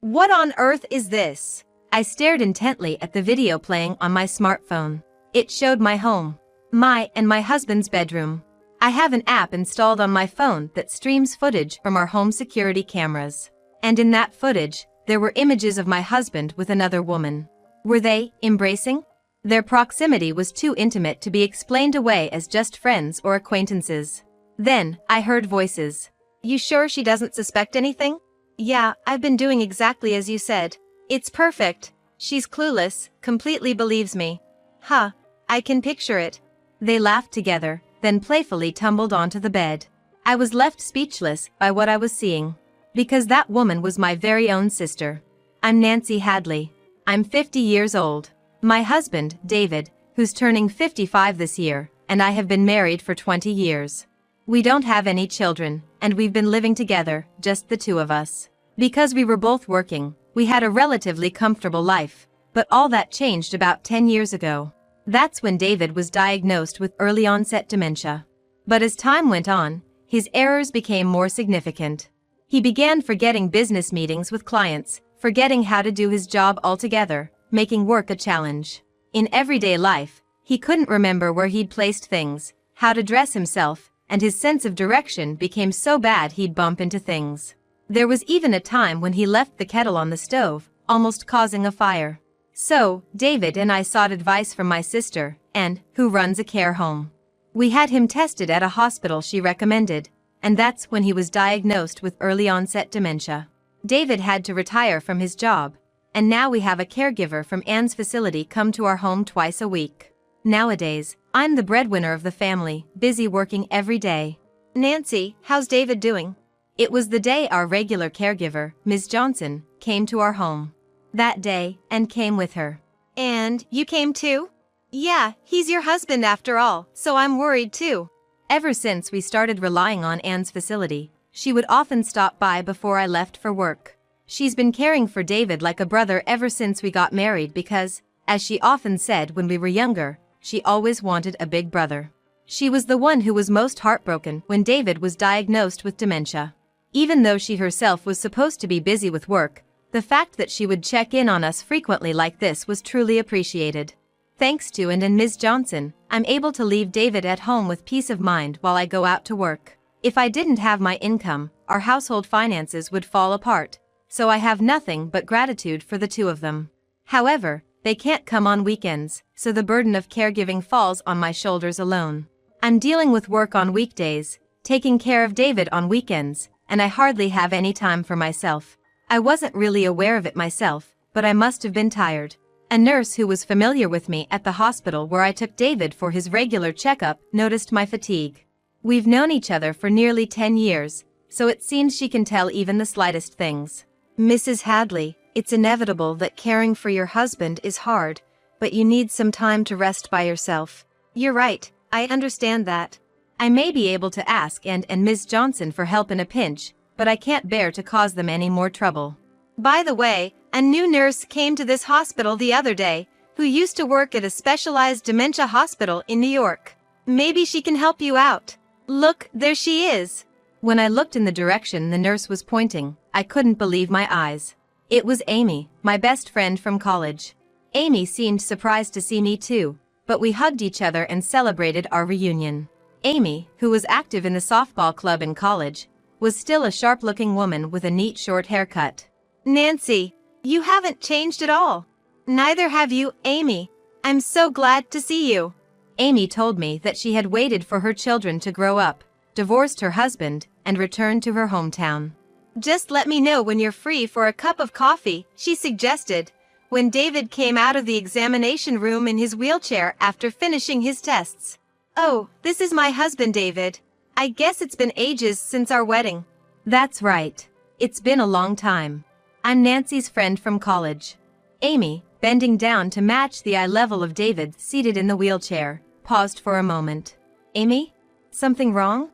What on earth is this? I stared intently at the video playing on my smartphone. It showed my home. My and my husband's bedroom. I have an app installed on my phone that streams footage from our home security cameras. And in that footage, there were images of my husband with another woman. Were they embracing? Their proximity was too intimate to be explained away as just friends or acquaintances. Then, I heard voices. You sure she doesn't suspect anything? Yeah, I've been doing exactly as you said. It's perfect. She's clueless, completely believes me. Huh, I can picture it. They laughed together, then playfully tumbled onto the bed. I was left speechless by what I was seeing. Because that woman was my very own sister. I'm Nancy Hadley. I'm 50 years old. My husband, David, who's turning 55 this year, and I have been married for 20 years. We don't have any children, and we've been living together, just the two of us. Because we were both working, we had a relatively comfortable life, but all that changed about 10 years ago. That's when David was diagnosed with early-onset dementia. But as time went on, his errors became more significant. He began forgetting business meetings with clients, forgetting how to do his job altogether, making work a challenge. In everyday life, he couldn't remember where he'd placed things, how to dress himself, and his sense of direction became so bad he'd bump into things. There was even a time when he left the kettle on the stove, almost causing a fire. So, David and I sought advice from my sister, Anne, who runs a care home. We had him tested at a hospital she recommended, and that's when he was diagnosed with early-onset dementia. David had to retire from his job, and now we have a caregiver from Anne's facility come to our home twice a week. Nowadays, I'm the breadwinner of the family, busy working every day. Nancy, how's David doing? It was the day our regular caregiver, Ms. Johnson, came to our home. That day, Anne came with her. And you came too? Yeah, he's your husband after all, so I'm worried too. Ever since we started relying on Anne's facility, she would often stop by before I left for work. She's been caring for David like a brother ever since we got married because, as she often said when we were younger, she always wanted a big brother. She was the one who was most heartbroken when David was diagnosed with dementia. Even though she herself was supposed to be busy with work, the fact that she would check in on us frequently like this was truly appreciated. Thanks to Anne and Ms. Johnson, I'm able to leave David at home with peace of mind while I go out to work. If I didn't have my income, our household finances would fall apart, so I have nothing but gratitude for the two of them. However, they can't come on weekends, so the burden of caregiving falls on my shoulders alone. I'm dealing with work on weekdays, taking care of David on weekends, and I hardly have any time for myself. I wasn't really aware of it myself, but I must have been tired. A nurse who was familiar with me at the hospital where I took David for his regular checkup noticed my fatigue. We've known each other for nearly 10 years, so it seems she can tell even the slightest things. Mrs. Hadley, it's inevitable that caring for your husband is hard, but you need some time to rest by yourself. You're right, I understand that. I may be able to ask Anne and Ms. Johnson for help in a pinch, but I can't bear to cause them any more trouble. By the way, a new nurse came to this hospital the other day, who used to work at a specialized dementia hospital in New York. Maybe she can help you out. Look, there she is. When I looked in the direction the nurse was pointing, I couldn't believe my eyes. It was Amy, my best friend from college. Amy seemed surprised to see me too, but we hugged each other and celebrated our reunion. Amy, who was active in the softball club in college, was still a sharp-looking woman with a neat short haircut. Nancy, you haven't changed at all. Neither have you, Amy. I'm so glad to see you. Amy told me that she had waited for her children to grow up, divorced her husband, and returned to her hometown. Just let me know when you're free for a cup of coffee, she suggested, when David came out of the examination room in his wheelchair after finishing his tests. Oh, this is my husband David. I guess it's been ages since our wedding. That's right. It's been a long time. I'm Nancy's friend from college. Amy, bending down to match the eye level of David seated in the wheelchair, paused for a moment. Amy? Something wrong?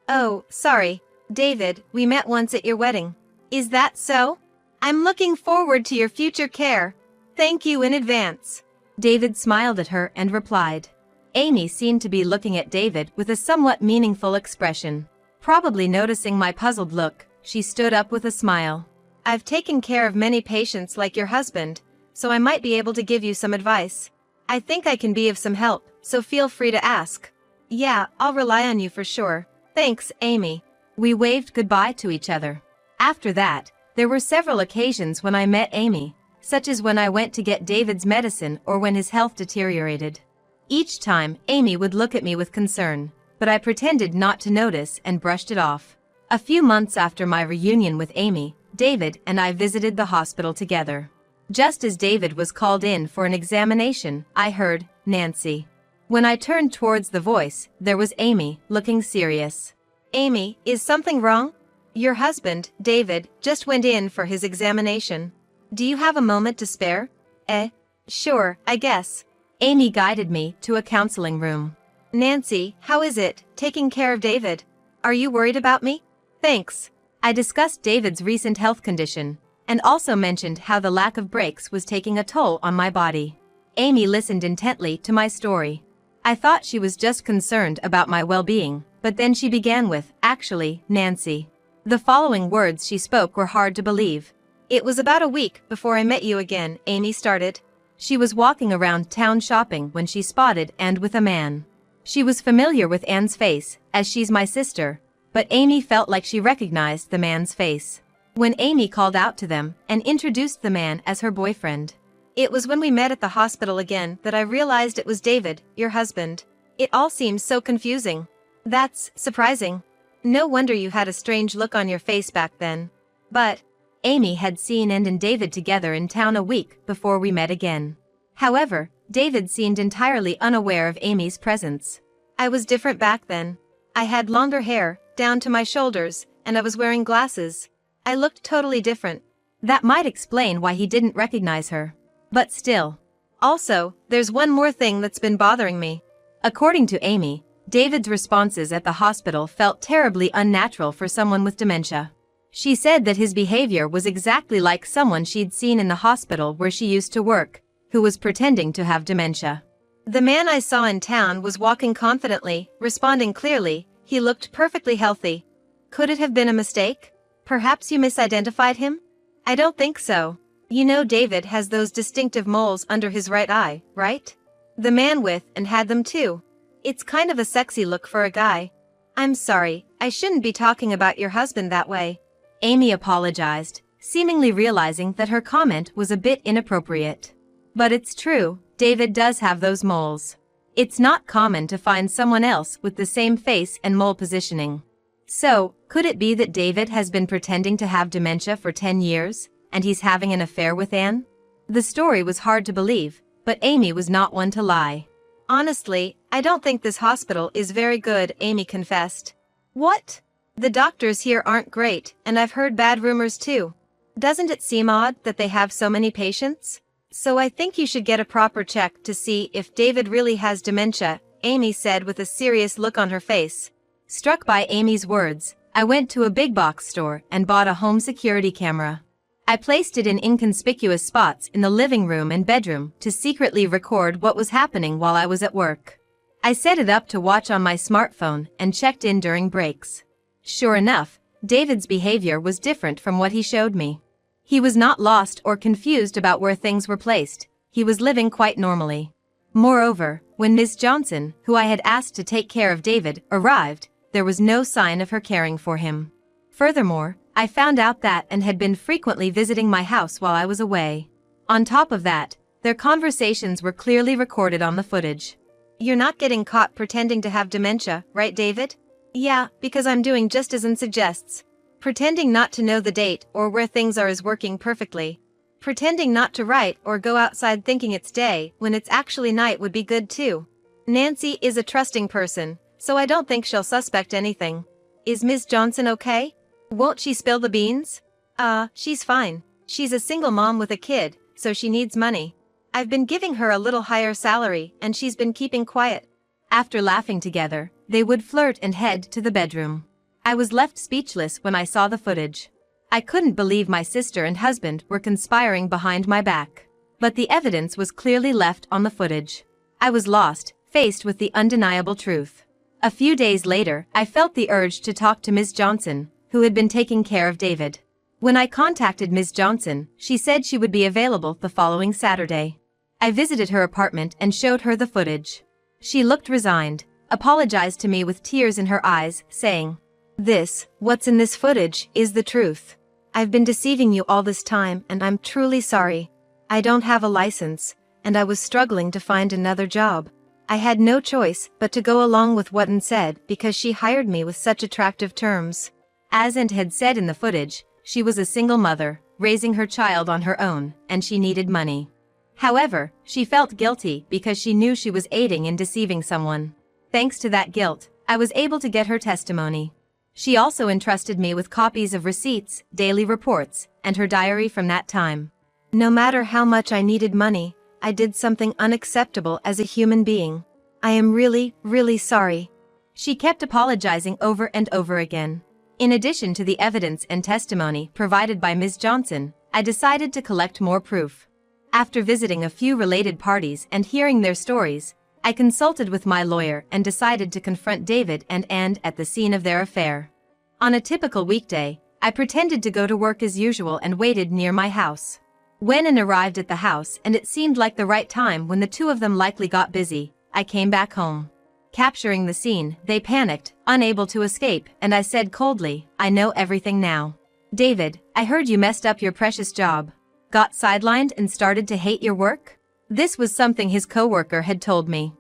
Oh, sorry. David, we met once at your wedding. Is that so? I'm looking forward to your future care. Thank you in advance. David smiled at her and replied. Amy seemed to be looking at David with a somewhat meaningful expression. Probably noticing my puzzled look, she stood up with a smile. I've taken care of many patients like your husband, so I might be able to give you some advice. I think I can be of some help, so feel free to ask. Yeah, I'll rely on you for sure. Thanks, Amy. We waved goodbye to each other. After that, there were several occasions when I met Amy, such as when I went to get David's medicine or when his health deteriorated. Each time, Amy would look at me with concern, but I pretended not to notice and brushed it off. A few months after my reunion with Amy, David and I visited the hospital together. Just as David was called in for an examination, I heard, "Nancy." When I turned towards the voice, there was Amy, looking serious. Amy, is something wrong? Your husband, David, just went in for his examination. Do you have a moment to spare? Sure, I guess. Amy guided me to a counseling room. Nancy, how is it, taking care of David? Are you worried about me? Thanks. I discussed David's recent health condition, and also mentioned how the lack of breaks was taking a toll on my body. Amy listened intently to my story. I thought she was just concerned about my well-being, but then she began with, "Actually, Nancy." The following words she spoke were hard to believe. It was about a week before I met you again, Amy started. She was walking around town shopping when she spotted Anne with a man. She was familiar with Anne's face, as she's my sister, but Amy felt like she recognized the man's face. When Amy called out to them and introduced the man as her boyfriend. It was when we met at the hospital again that I realized it was David, your husband. It all seems so confusing. That's surprising. No wonder you had a strange look on your face back then. But Amy had seen Anne and David together in town a week before we met again. However, David seemed entirely unaware of Amy's presence. I was different back then. I had longer hair, down to my shoulders, and I was wearing glasses. I looked totally different. That might explain why he didn't recognize her. But still. Also, there's one more thing that's been bothering me. According to Amy, David's responses at the hospital felt terribly unnatural for someone with dementia. She said that his behavior was exactly like someone she'd seen in the hospital where she used to work, who was pretending to have dementia. The man I saw in town was walking confidently, responding clearly. He looked perfectly healthy. Could it have been a mistake? Perhaps you misidentified him? I don't think so. You know David has those distinctive moles under his right eye, right? The man with and had them too. It's kind of a sexy look for a guy. I'm sorry, I shouldn't be talking about your husband that way. Amy apologized, seemingly realizing that her comment was a bit inappropriate. But it's true, David does have those moles. It's not common to find someone else with the same face and mole positioning. So, could it be that David has been pretending to have dementia for 10 years, and he's having an affair with Anne? The story was hard to believe, but Amy was not one to lie. Honestly, I don't think this hospital is very good, Amy confessed. What? The doctors here aren't great, and I've heard bad rumors too. Doesn't it seem odd that they have so many patients? So I think you should get a proper check to see if David really has dementia, Amy said with a serious look on her face. Struck by Amy's words, I went to a big box store and bought a home security camera. I placed it in inconspicuous spots in the living room and bedroom to secretly record what was happening while I was at work. I set it up to watch on my smartphone and checked in during breaks. Sure enough, David's behavior was different from what he showed me. He was not lost or confused about where things were placed. He was living quite normally. Moreover, when Ms. Johnson, who I had asked to take care of David, arrived, there was no sign of her caring for him. Furthermore, I found out that Anne had been frequently visiting my house while I was away. On top of that, their conversations were clearly recorded on the footage. You're not getting caught pretending to have dementia, right, David? Yeah, because I'm doing just as Anne suggests. Pretending not to know the date or where things are is working perfectly. Pretending not to write or go outside thinking it's day when it's actually night would be good too. Nancy is a trusting person, so I don't think she'll suspect anything. Is Ms. Johnson okay? Won't she spill the beans? She's fine. She's a single mom with a kid, so she needs money. I've been giving her a little higher salary and she's been keeping quiet. After laughing together, they would flirt and head to the bedroom. I was left speechless when I saw the footage. I couldn't believe my sister and husband were conspiring behind my back. But the evidence was clearly left on the footage. I was lost, faced with the undeniable truth. A few days later, I felt the urge to talk to Ms. Johnson, who had been taking care of David. When I contacted Ms. Johnson, she said she would be available the following Saturday. I visited her apartment and showed her the footage. She looked resigned, apologized to me with tears in her eyes, saying, "What's in this footage, is the truth. I've been deceiving you all this time and I'm truly sorry. I don't have a license, and I was struggling to find another job. I had no choice but to go along with what Ann said because she hired me with such attractive terms." As Ann had said in the footage, she was a single mother, raising her child on her own, and she needed money. However, she felt guilty because she knew she was aiding in deceiving someone. Thanks to that guilt, I was able to get her testimony. She also entrusted me with copies of receipts, daily reports, and her diary from that time. No matter how much I needed money, I did something unacceptable as a human being. I am really, really sorry. She kept apologizing over and over again. In addition to the evidence and testimony provided by Ms. Johnson, I decided to collect more proof. After visiting a few related parties and hearing their stories, I consulted with my lawyer and decided to confront David and Ann at the scene of their affair. On a typical weekday, I pretended to go to work as usual and waited near my house. When Ann arrived at the house and it seemed like the right time when the two of them likely got busy, I came back home. Capturing the scene, they panicked, unable to escape, and I said coldly, "I know everything now. David, I heard you messed up your precious job. Got sidelined and started to hate your work?" This was something his coworker had told me.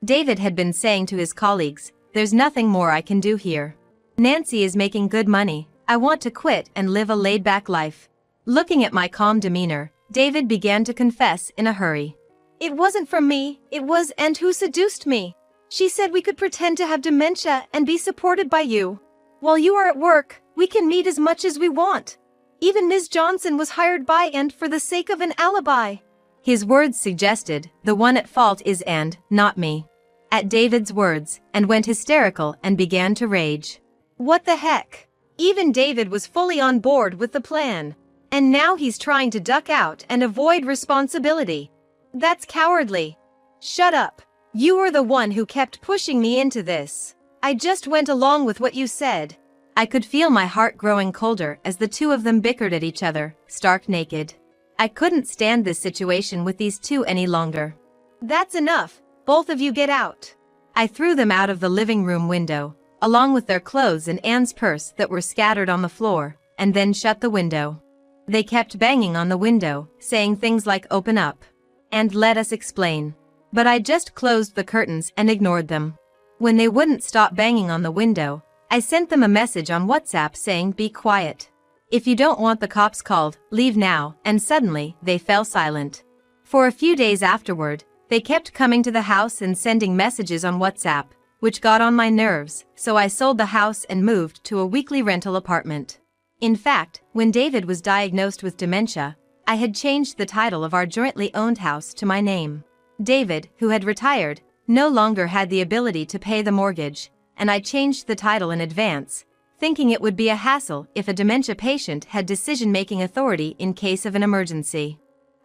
David had been saying to his colleagues, "There's nothing more I can do here. Nancy is making good money. I want to quit and live a laid-back life." Looking at my calm demeanor, David began to confess in a hurry. "It wasn't from me, it was Ann who seduced me. She said we could pretend to have dementia and be supported by you. While you are at work, we can meet as much as we want. Even Ms. Johnson was hired by Ann for the sake of an alibi." His words suggested, the one at fault is Ann, not me. At David's words, Ann went hysterical and began to rage. What the heck? Even David was fully on board with the plan. And now he's trying to duck out and avoid responsibility. That's cowardly. Shut up. You were the one who kept pushing me into this. I just went along with what you said. I could feel my heart growing colder as the two of them bickered at each other, stark naked. I couldn't stand this situation with these two any longer. That's enough. Both of you get out. I threw them out of the living room window, along with their clothes and Ann's purse that were scattered on the floor, and then shut the window. They kept banging on the window, saying things like "open up" and "let us explain." But I just closed the curtains and ignored them. When they wouldn't stop banging on the window, I sent them a message on WhatsApp saying, "Be quiet. If you don't want the cops called, leave now," and suddenly, they fell silent. For a few days afterward, they kept coming to the house and sending messages on WhatsApp, which got on my nerves, so I sold the house and moved to a weekly rental apartment. In fact, when David was diagnosed with dementia, I had changed the title of our jointly owned house to my name. David, who had retired, no longer had the ability to pay the mortgage, and I changed the title in advance, thinking it would be a hassle if a dementia patient had decision-making authority in case of an emergency.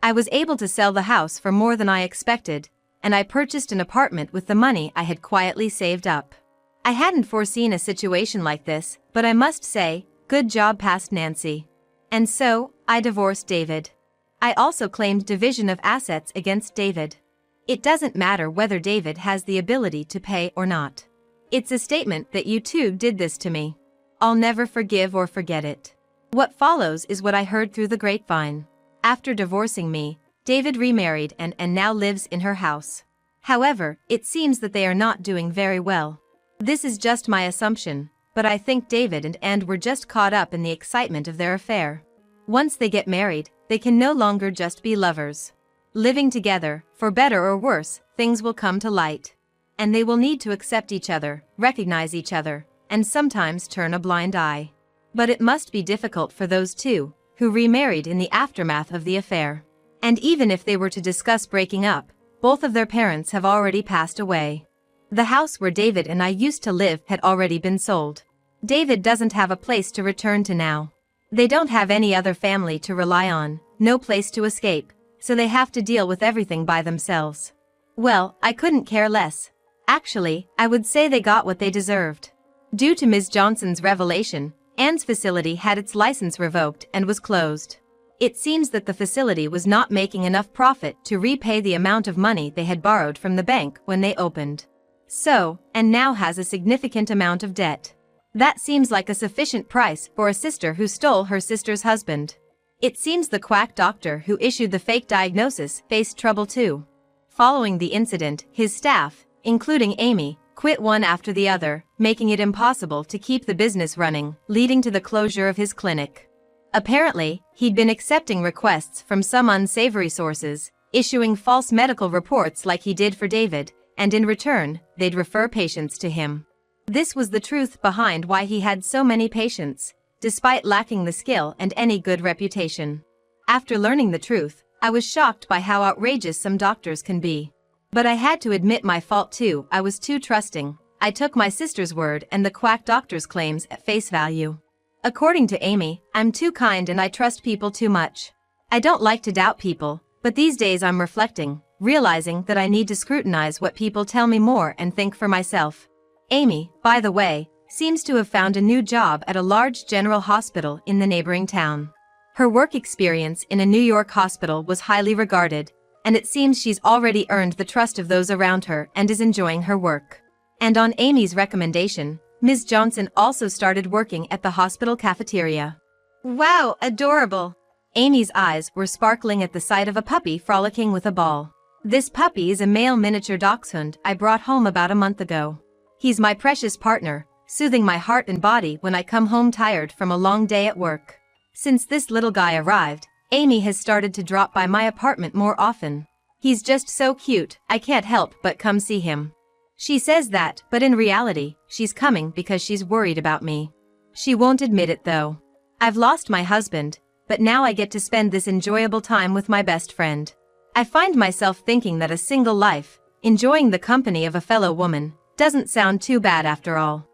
I was able to sell the house for more than I expected, and I purchased an apartment with the money I had quietly saved up. I hadn't foreseen a situation like this, but I must say, good job past Nancy. And so, I divorced David. I also claimed division of assets against David. It doesn't matter whether David has the ability to pay or not. It's a statement that you two did this to me. I'll never forgive or forget it. What follows is what I heard through the grapevine. After divorcing me, David remarried and now lives in her house. However, it seems that they are not doing very well. This is just my assumption, but I think David and Ann were just caught up in the excitement of their affair. Once they get married, they can no longer just be lovers. Living together, for better or worse, things will come to light. And they will need to accept each other, recognize each other, and sometimes turn a blind eye. But it must be difficult for those two, who remarried in the aftermath of the affair. And even if they were to discuss breaking up, both of their parents have already passed away. The house where David and I used to live had already been sold. David doesn't have a place to return to now. They don't have any other family to rely on, no place to escape, so they have to deal with everything by themselves. Well, I couldn't care less. Actually, I would say they got what they deserved. Due to Ms. Johnson's revelation, Anne's facility had its license revoked and was closed. It seems that the facility was not making enough profit to repay the amount of money they had borrowed from the bank when they opened. So, and now has a significant amount of debt. That seems like a sufficient price for a sister who stole her sister's husband. It seems the quack doctor who issued the fake diagnosis faced trouble too. Following the incident, his staff, including Amy, quit one after the other, making it impossible to keep the business running, leading to the closure of his clinic. Apparently, he'd been accepting requests from some unsavory sources, issuing false medical reports like he did for David, and in return, they'd refer patients to him. This was the truth behind why he had so many patients, despite lacking the skill and any good reputation. After learning the truth, I was shocked by how outrageous some doctors can be. But I had to admit my fault too. I was too trusting. I took my sister's word and the quack doctor's claims at face value. According to Amy, I'm too kind and I trust people too much. I don't like to doubt people, but these days I'm reflecting, realizing that I need to scrutinize what people tell me more and think for myself. Amy, by the way, seems to have found a new job at a large general hospital in the neighboring town. Her work experience in a New York hospital was highly regarded, and it seems she's already earned the trust of those around her and is enjoying her work. And on Amy's recommendation, Ms. Johnson also started working at the hospital cafeteria. Wow, adorable! Amy's eyes were sparkling at the sight of a puppy frolicking with a ball. This puppy is a male miniature dachshund I brought home about a month ago. He's my precious partner, soothing my heart and body when I come home tired from a long day at work. Since this little guy arrived, Amy has started to drop by my apartment more often. He's just so cute, I can't help but come see him. She says that, but in reality, she's coming because she's worried about me. She won't admit it though. I've lost my husband, but now I get to spend this enjoyable time with my best friend. I find myself thinking that a single life, enjoying the company of a fellow woman, doesn't sound too bad after all.